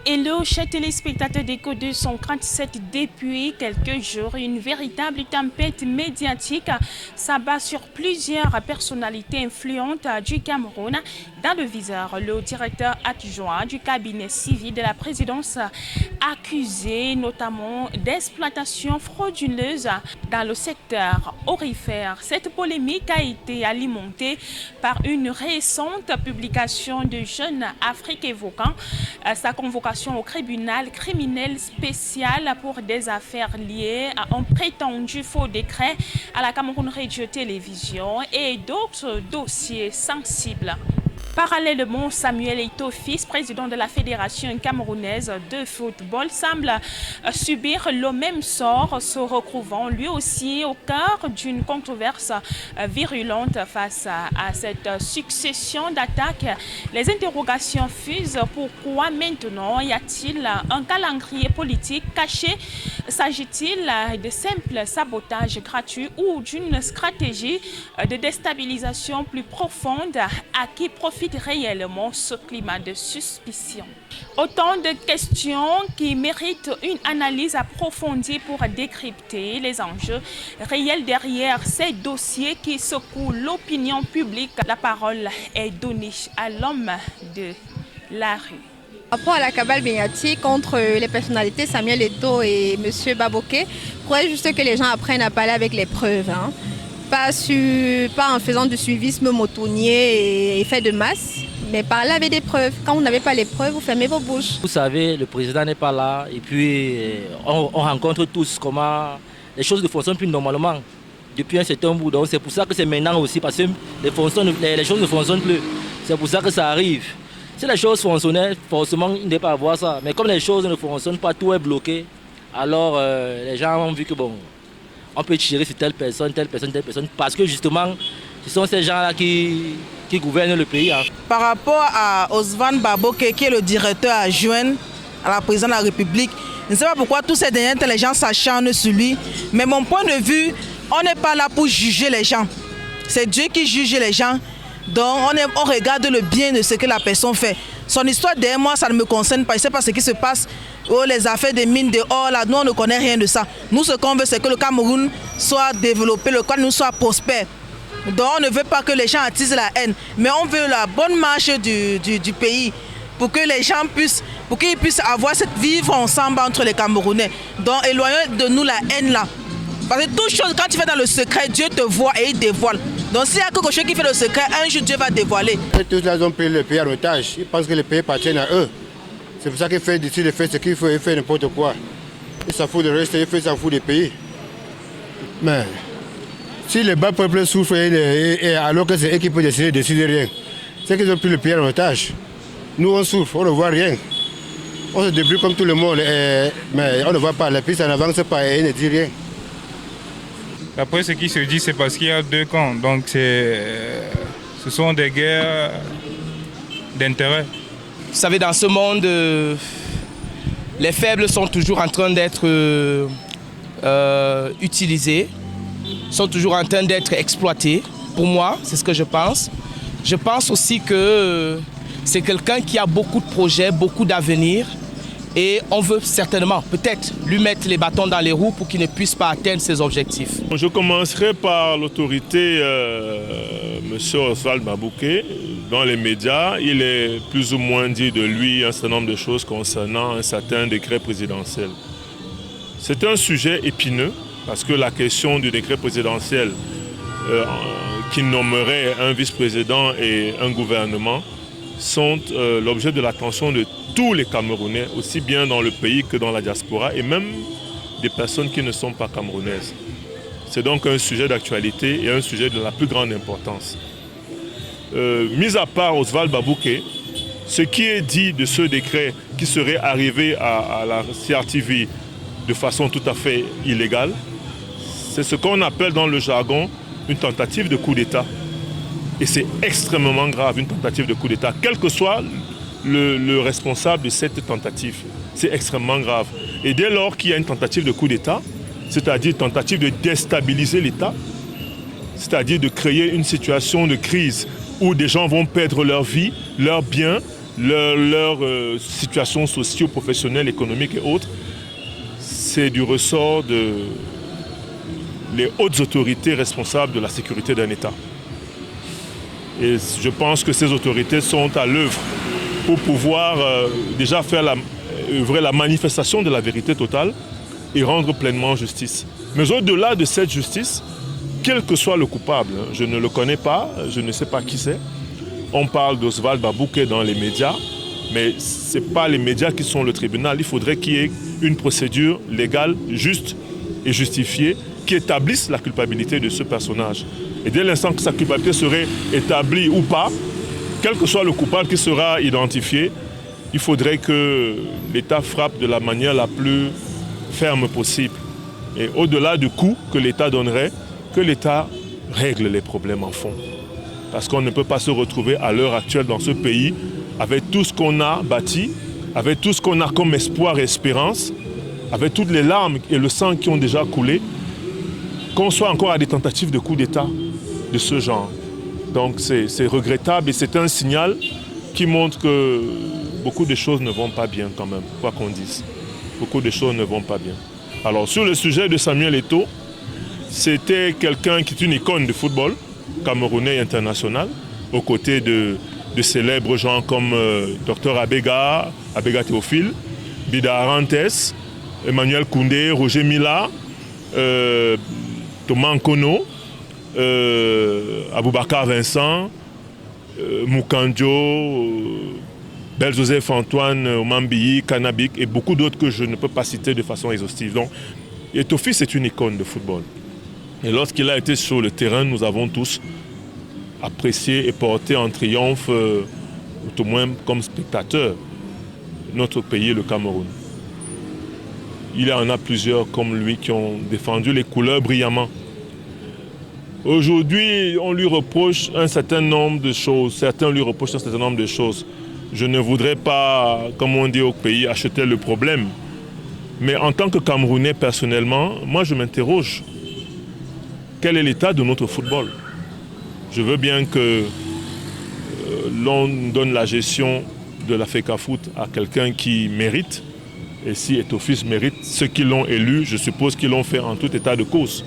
Hello, chers téléspectateurs d'Écho 237. Depuis quelques jours, une véritable tempête médiatique s'abat sur plusieurs personnalités influentes du Cameroun. Dans le viseur, le directeur adjoint du cabinet civil de la présidence accusé notamment d'exploitation frauduleuse dans le secteur aurifère. Cette polémique a été alimentée par une récente publication de Jeune Afrique évoquant sa convocation au tribunal criminel spécial pour des affaires liées à un prétendu faux décret à la Cameroun Radio Télévision et d'autres dossiers sensibles. Parallèlement, Samuel Eto'o, président de la Fédération camerounaise de football, semble subir le même sort, se retrouvant lui aussi au cœur d'une controverse virulente face à cette succession d'attaques. Les interrogations fusent. Pourquoi maintenant y a-t-il un calendrier politique caché? S'agit-il de simples sabotages gratuits ou d'une stratégie de déstabilisation plus profonde à qui profite réellement ce climat de suspicion? Autant de questions qui méritent une analyse approfondie pour décrypter les enjeux réels derrière ces dossiers qui secouent l'opinion publique. La parole est donnée à l'homme de la rue. Par rapport à la cabale médiatique entre les personnalités Samuel Eto'o et M. Baboké, il faudrait juste que les gens apprennent à parler avec les preuves. Pas en faisant du suivisme moutonnier et effet de masse, mais parler avec des preuves. Quand vous n'avez pas les preuves, vous fermez vos bouches. Vous savez, le président n'est pas là et puis on rencontre tous comment les choses ne fonctionnent plus normalement depuis un certain bout. Donc c'est pour ça que c'est maintenant aussi, parce que les choses ne fonctionnent plus. C'est pour ça que ça arrive. Si les choses fonctionnaient, forcément, il n'est pas à voir ça. Mais comme les choses ne fonctionnent pas, tout est bloqué, alors les gens ont vu que bon, on peut tirer sur telle personne, parce que justement, ce sont ces gens-là qui gouvernent le pays. Par rapport à Osvan Baboké, qui est le directeur adjoint à la présidence de la République, je ne sais pas pourquoi tous ces derniers temps, les gens s'acharnent sur lui. Mais mon point de vue, on n'est pas là pour juger les gens. C'est Dieu qui juge les gens. Donc on regarde le bien de ce que la personne fait. Son histoire derrière moi, ça ne me concerne pas. Je ne sais pas ce qui se passe. Oh, les affaires des mines dehors, là, nous on ne connaît rien de ça. Nous, ce qu'on veut, c'est que le Cameroun soit développé, le Cameroun soit prospère. Donc on ne veut pas que les gens attisent la haine. Mais on veut la bonne marche du pays pour que les gens qu'ils puissent vivre ensemble entre les Camerounais. Donc éloignons de nous la haine là. Parce que toute chose, quand tu fais dans le secret, Dieu te voit et il dévoile. Donc s'il y a quelque chose qui fait le secret, un jour Dieu va dévoiler. Tous là ont pris le pays en otage. Ils pensent que le pays appartient à eux. C'est pour ça qu'il fait d'ici, il fait ce qu'il faut, il fait n'importe quoi. Il s'en fout de reste, il s'en fout du pays. Mais si les bas peuples souffrent alors que c'est eux qui peuvent décider rien, c'est qu'ils ont pris le pays en otage. Nous on souffre, on ne voit rien. On se débrouille comme tout le monde, mais on ne voit pas, le pays ça n'avance pas et il ne dit rien. Après, ce qui se dit, c'est parce qu'il y a deux camps. Donc, ce sont des guerres d'intérêt. Vous savez, dans ce monde, les faibles sont toujours en train d'être utilisés, sont toujours en train d'être exploités. Pour moi, c'est ce que je pense. Je pense aussi que c'est quelqu'un qui a beaucoup de projets, beaucoup d'avenir. Et on veut certainement, peut-être, lui mettre les bâtons dans les roues pour qu'il ne puisse pas atteindre ses objectifs. Je commencerai par l'autorité M. Oswald Baboké. Dans les médias, il est plus ou moins dit de lui un certain nombre de choses concernant un certain décret présidentiel. C'est un sujet épineux parce que la question du décret présidentiel qui nommerait un vice-président et un gouvernement sont l'objet de l'attention de tous les Camerounais, aussi bien dans le pays que dans la diaspora, et même des personnes qui ne sont pas camerounaises. C'est donc un sujet d'actualité et un sujet de la plus grande importance. Mis à part Oswald Baboké, ce qui est dit de ce décret qui serait arrivé à la CRTV de façon tout à fait illégale, c'est ce qu'on appelle dans le jargon une tentative de coup d'État. Et c'est extrêmement grave, une tentative de coup d'État, quel que soit le responsable de cette tentative. C'est extrêmement grave. Et dès lors qu'il y a une tentative de coup d'État, c'est-à-dire une tentative de déstabiliser l'État, c'est-à-dire de créer une situation de crise où des gens vont perdre leur vie, leurs biens, leur situation socio-professionnelle, économique et autres, c'est du ressort des hautes autorités responsables de la sécurité d'un État. Et je pense que ces autorités sont à l'œuvre pour pouvoir déjà œuvrer la manifestation de la vérité totale et rendre pleinement justice. Mais au-delà de cette justice, quel que soit le coupable, je ne le connais pas, je ne sais pas qui c'est. On parle d'Oswald Babouké dans les médias, mais ce n'est pas les médias qui sont le tribunal. Il faudrait qu'il y ait une procédure légale, juste et justifiée qui établisse la culpabilité de ce personnage. Et dès l'instant que sa culpabilité serait établie ou pas, quel que soit le coupable qui sera identifié, il faudrait que l'État frappe de la manière la plus ferme possible. Et au-delà du coup que l'État donnerait, que l'État règle les problèmes en fond. Parce qu'on ne peut pas se retrouver à l'heure actuelle dans ce pays avec tout ce qu'on a bâti, avec tout ce qu'on a comme espoir et espérance, avec toutes les larmes et le sang qui ont déjà coulé, qu'on soit encore à des tentatives de coup d'État de ce genre. Donc c'est regrettable et c'est un signal qui montre que beaucoup de choses ne vont pas bien quand même, quoi qu'on dise. Beaucoup de choses ne vont pas bien. Alors sur le sujet de Samuel Eto'o, c'était quelqu'un qui est une icône du football, camerounais et international, aux côtés de célèbres gens comme Dr Abega Théophile, Bida Arantes, Emmanuel Koundé, Roger Mila, Thomas Nkono, Aboubakar Vincent, Moukandjo, Bel-Joseph Antoine, Omambiyi, Kanabik et beaucoup d'autres que je ne peux pas citer de façon exhaustive. Donc, Eto'o Fils est une icône de football. Et lorsqu'il a été sur le terrain, nous avons tous apprécié et porté en triomphe, tout au moins comme spectateur, notre pays, le Cameroun. Il y en a plusieurs comme lui qui ont défendu les couleurs brillamment. Aujourd'hui, on lui reproche un certain nombre de choses. Certains lui reprochent un certain nombre de choses. Je ne voudrais pas, comme on dit au pays, acheter le problème. Mais en tant que Camerounais, personnellement, moi je m'interroge. Quel est l'état de notre football? Je veux bien que l'on donne la gestion de la FECAFOOT à quelqu'un qui mérite. Et si Eto'o Fils mérite, ceux qui l'ont élu, je suppose qu'ils l'ont fait en tout état de cause.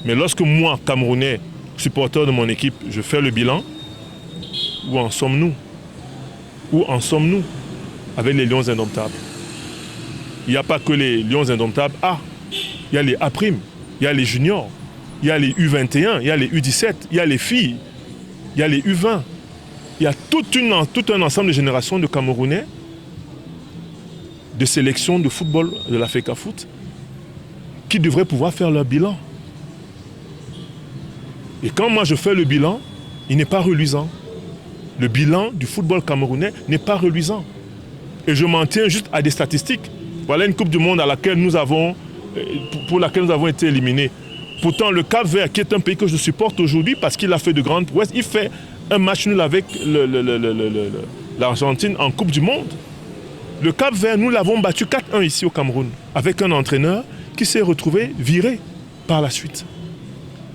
Mais lorsque moi, Camerounais, supporter de mon équipe, je fais le bilan, où en sommes-nous? Où en sommes-nous avec les Lions Indomptables? Il n'y a pas que les Lions Indomptables A. Il y a les A', il y a les juniors, il y a les U21, il y a les U17, il y a les filles, il y a les U20. Il y a tout un ensemble de générations de Camerounais de sélection de football de la FECAFOOT qui devraient pouvoir faire leur bilan. Et quand moi je fais le bilan, il n'est pas reluisant. Le bilan du football camerounais n'est pas reluisant. Et je m'en tiens juste à des statistiques. Voilà une Coupe du Monde pour laquelle nous avons été éliminés. Pourtant, le Cap-Vert, qui est un pays que je supporte aujourd'hui parce qu'il a fait de grandes prouesses, il fait un match nul avec l'Argentine en Coupe du Monde. Le Cap-Vert, nous l'avons battu 4-1 ici au Cameroun, avec un entraîneur qui s'est retrouvé viré par la suite.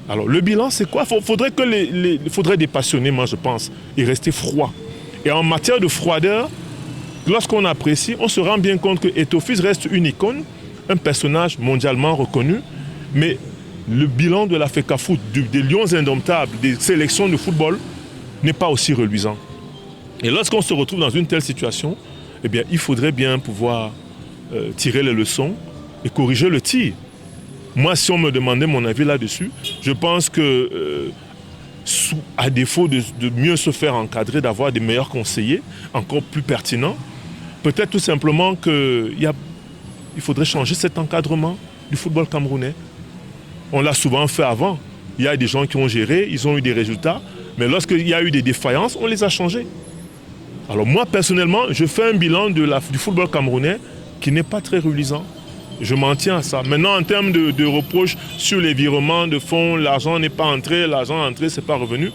Alors le bilan, c'est quoi? Il faudrait dépassionner, moi je pense, et rester froid. Et en matière de froideur, lorsqu'on apprécie, on se rend bien compte que Eto'o Fils reste une icône, un personnage mondialement reconnu, mais le bilan de la FECAFOOT, des Lions Indomptables, des sélections de football, n'est pas aussi reluisant. Et lorsqu'on se retrouve dans une telle situation, eh bien, il faudrait bien pouvoir tirer les leçons et corriger le tir. Moi, si on me demandait mon avis là-dessus, je pense que, à défaut de mieux se faire encadrer, d'avoir des meilleurs conseillers, encore plus pertinents, peut-être tout simplement qu'il faudrait changer cet encadrement du football camerounais. On l'a souvent fait avant. Il y a des gens qui ont géré, ils ont eu des résultats, mais lorsqu'il y a eu des défaillances, on les a changés. Alors moi, personnellement, je fais un bilan du football camerounais qui n'est pas très reluisant. Je m'en tiens à ça. Maintenant, en termes de reproches sur les virements de fonds, l'argent n'est pas entré, l'argent entré, c'est pas revenu.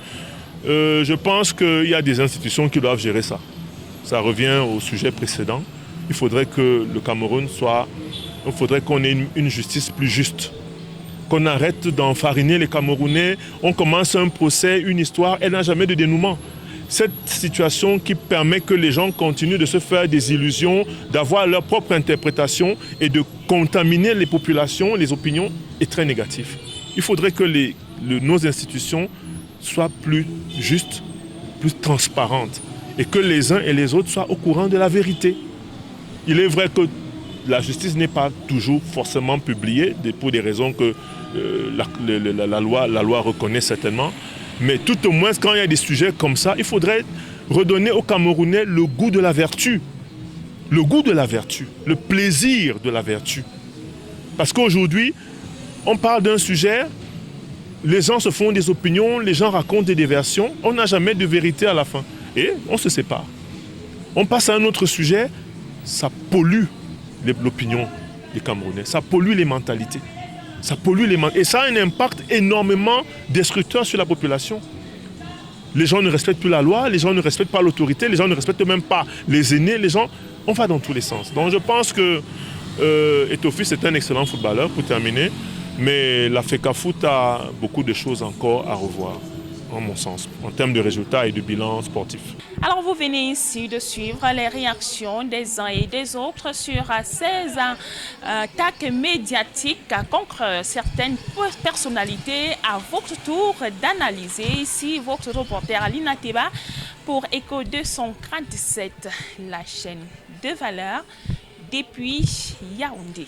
Je pense qu'il y a des institutions qui doivent gérer ça. Ça revient au sujet précédent. Il faudrait que le Cameroun qu'on ait une justice plus juste. Qu'on arrête d'enfariner les Camerounais. On commence un procès, une histoire, elle n'a jamais de dénouement. cette situation qui permet que les gens continuent de se faire des illusions, d'avoir leur propre interprétation et de contaminer les populations, les opinions, est très négatif. Il faudrait que nos institutions soient plus justes, plus transparentes et que les uns et les autres soient au courant de la vérité. Il est vrai que la justice n'est pas toujours forcément publiée pour des raisons que la loi reconnaît certainement. Mais tout au moins, quand il y a des sujets comme ça, il faudrait redonner aux Camerounais le goût de la vertu. Le goût de la vertu, le plaisir de la vertu. Parce qu'aujourd'hui, on parle d'un sujet, les gens se font des opinions, les gens racontent des versions, on n'a jamais de vérité à la fin. Et on se sépare. On passe à un autre sujet, ça pollue l'opinion des Camerounais, ça pollue les mentalités. Ça pollue et ça a un impact énormément destructeur sur la population. Les gens ne respectent plus la loi, les gens ne respectent pas l'autorité, les gens ne respectent même pas les aînés, les gens, on va dans tous les sens. Donc je pense que Etofi c'est un excellent footballeur pour terminer, mais la FECAFOOT a beaucoup de choses encore à revoir, en mon sens, en termes de résultats et de bilan sportif. Alors vous venez ici de suivre les réactions des uns et des autres sur ces attaques médiatiques contre certaines personnalités. À votre tour d'analyser ici votre reporter Alina Teba pour Echo 237, la chaîne de valeur depuis Yaoundé.